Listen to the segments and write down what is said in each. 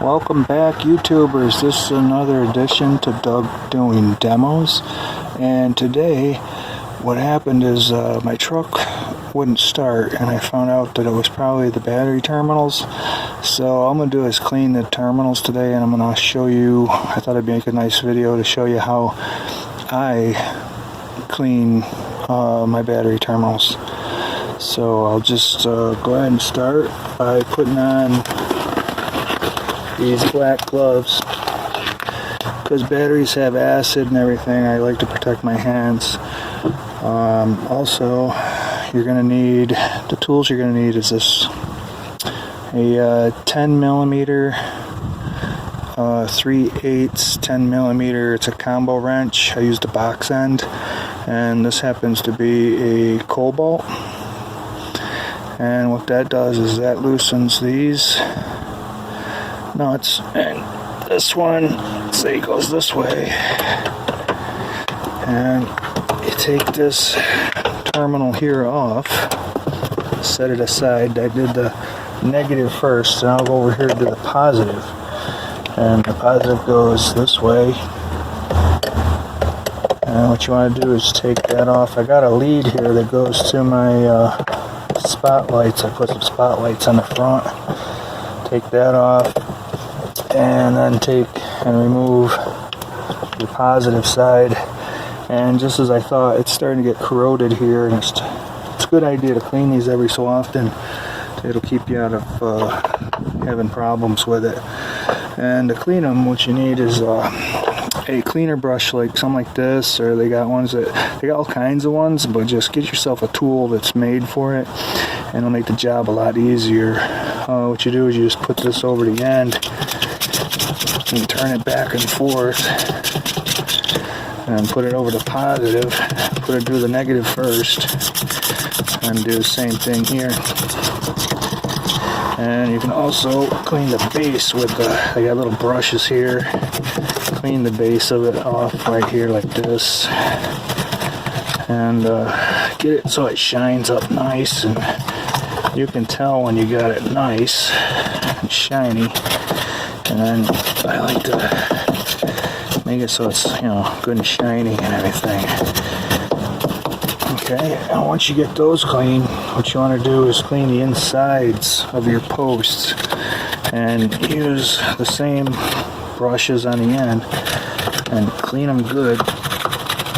Welcome back, YouTubers. This is another edition to Doug Doing Demos, and today what happened is my truck wouldn't start, and I found out that it was probably the battery terminals. So all I'm going to do is clean the terminals today, and I'm going to show you, I thought I'd make a nice video to show you how I clean my battery terminals. So I'll just go ahead and start by putting on these black gloves, because batteries have acid and everything. I like to protect my hands. Also, you're going to need, the tools you're going to need is this, a 10 millimeter 3/8 10 millimeter, it's a combo wrench. I used a box end, and this happens to be a cobalt, and what that does is that loosens these nuts, and this one, say, goes this way, and you take this terminal here off, set it aside. I did the negative first, and I'll go over here to the positive, and the positive goes this way. And what you want to do is take that off. I got a lead here that goes to my spotlights. I put some spotlights on the front. Take that off, and then take and remove the positive side. And just as I thought, it's starting to get corroded here, and it's a good idea to clean these every so often. It'll keep you out of having problems with it. And to clean them, what you need is a cleaner brush, like something like this, or they got ones that, they got all kinds of ones, but just get yourself a tool that's made for it, and it'll make the job a lot easier. What you do is you just put this over the end and turn it back and forth, and put it over the positive, put it through the negative first, and do the same thing here. And you can also clean the base with the, I got little brushes here, clean the base of it off right here like this, and get it so it shines up nice, and you can tell when you got it nice and shiny. And then I like to make it so it's, you know, good and shiny and everything. Okay, and once you get those clean, what you want to do is clean the insides of your posts, and use the same brushes on the end and clean them good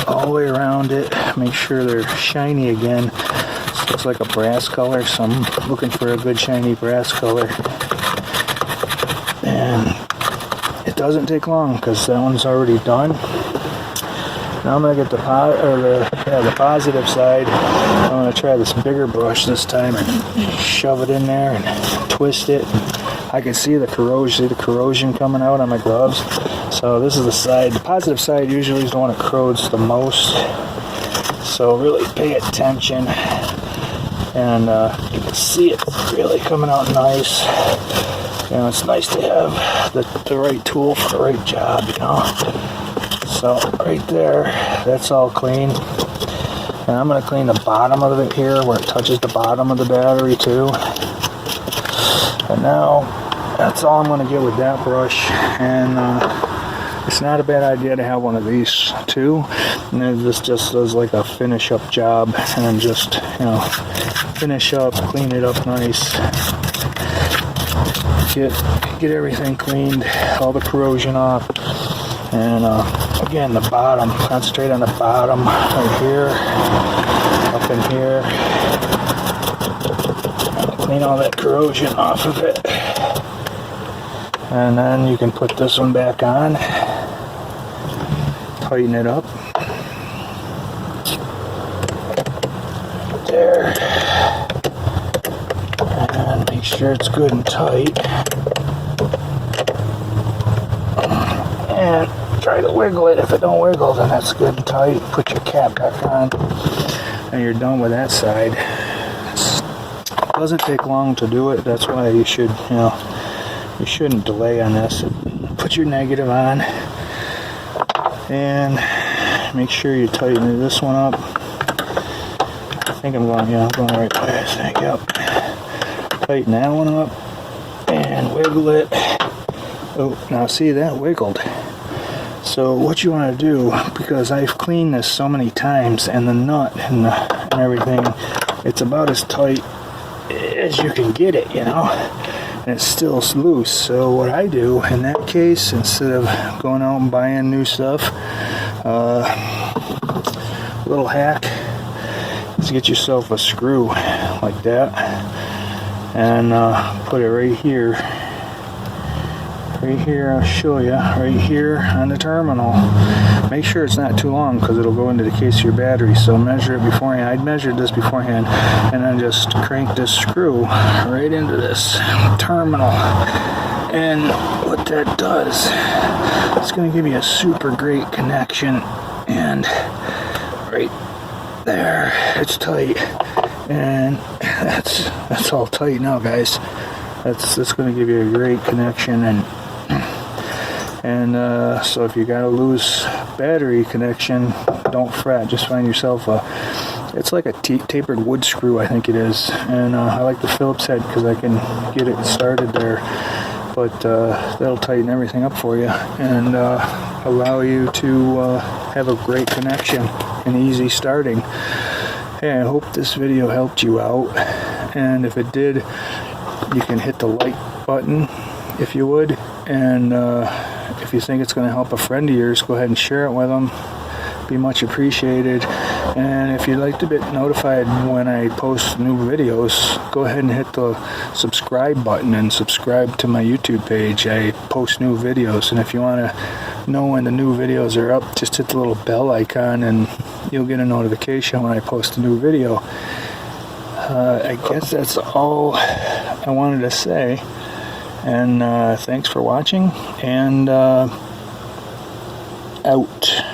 all the way around it. Make sure they're shiny again. This looks like a brass color, so I'm looking for a good shiny brass color. And it doesn't take long because that one's already done. Now I'm going to get the positive side. I'm going to try this bigger brush this time and shove it in there and twist it. I can see the corrosion coming out on my gloves. So this is the side. The positive side usually is the one that corrodes the most. So really pay attention, and you can see it really coming out nice. You know, it's nice to have the right tool for the right job, you know. So right there, that's all clean. And I'm going to clean the bottom of it here, where it touches the bottom of the battery too. And now, that's all I'm going to get with that brush. And it's not a bad idea to have one of these too. And then this just does like a finish up job, and then just, you know, finish up, clean it up nice. Get everything cleaned, all the corrosion off. And again, the bottom, concentrate on the bottom right here, up in here. Clean all that corrosion off of it. And then you can put this one back on, tighten it up. There. And make sure it's good and tight. And try to wiggle it. If it don't wiggle, then that's good and tight. Put your cap back on, and you're done with that side. It doesn't take long to do it. That's why you should, you know, you shouldn't delay on this. Put your negative on, and make sure you tighten this one up. I think I'm going the right way. I think, yep. Tighten that one up, and wiggle it. Oh, now see, that wiggled. So what you want to do, because I've cleaned this so many times, and the nut and everything, it's about as tight as you can get it, you know, and it's still loose. So what I do in that case, instead of going out and buying new stuff, little hack is get yourself a screw like that, and put it right here. Right here, I'll show you, right here on the terminal. Make sure it's not too long because it'll go into the case of your battery, so measure it beforehand. I'd measured this beforehand, and then just crank this screw right into this terminal. And what that does, it's going to give you a super great connection, and right there, it's tight, and that's all tight now, guys. That's going to give you a great connection, and so if you got a loose battery connection, don't fret. Just find yourself it's like a tapered wood screw, I think it is, and I like the Phillips head because I can get it started there, but that'll tighten everything up for you and allow you to have a great connection and easy starting. Hey, I hope this video helped you out, and if it did, you can hit the like button if you would, and if you think it's going to help a friend of yours, go ahead and share it with them. Be much appreciated. And if you'd like to be notified when I post new videos, go ahead and hit the subscribe button and subscribe to my YouTube page. I post new videos, and if you want to know when the new videos are up, just hit the little bell icon and you'll get a notification when I post a new video. I guess that's all I wanted to say, and thanks for watching, and out.